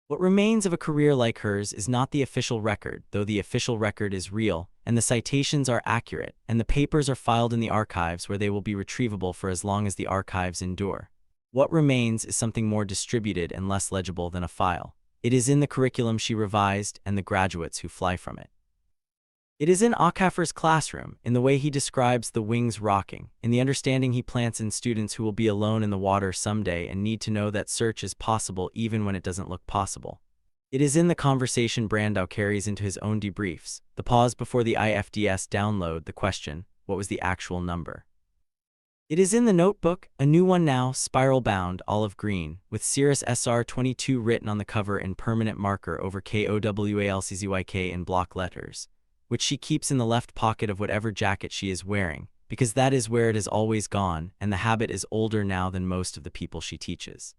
What remains of a career like hers is not the official record, though the official record is real, and the citations are accurate, and the papers are filed in the archives where they will be retrievable for as long as the archives endure. What remains is something more distributed and less legible than a file. It is in the curriculum she revised and the graduates who fly from it. It is in Akafer's classroom, in the way he describes the wings rocking, in the understanding he plants in students who will be alone in the water someday and need to know that search is possible even when it doesn't look possible. It is in the conversation Brandau carries into his own debriefs, the pause before the IFDS download, the question, what was the actual number? It is in the notebook, a new one now, spiral-bound, olive green, with Cirrus SR-22 written on the cover in permanent marker over KOWALCZYK in block letters, which she keeps in the left pocket of whatever jacket she is wearing, because that is where it has always gone, and the habit is older now than most of the people she teaches.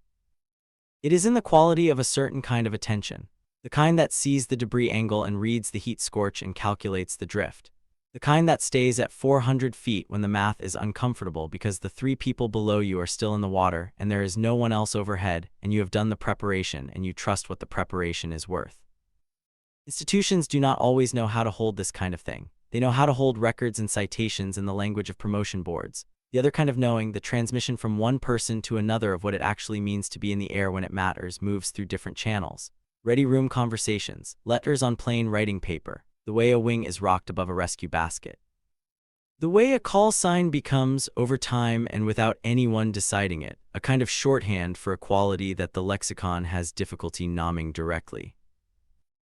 It is in the quality of a certain kind of attention, the kind that sees the debris angle and reads the heat scorch and calculates the drift, the kind that stays at 400 feet when the math is uncomfortable because the 3 people below you are still in the water and there is no one else overhead, and you have done the preparation and you trust what the preparation is worth. Institutions do not always know how to hold this kind of thing. They know how to hold records and citations in the language of promotion boards. The other kind of knowing, the transmission from one person to another of what it actually means to be in the air when it matters, moves through different channels. Ready room conversations, letters on plain writing paper, the way a wing is rocked above a rescue basket. The way a call sign becomes, over time and without anyone deciding it, a kind of shorthand for a quality that the lexicon has difficulty naming directly.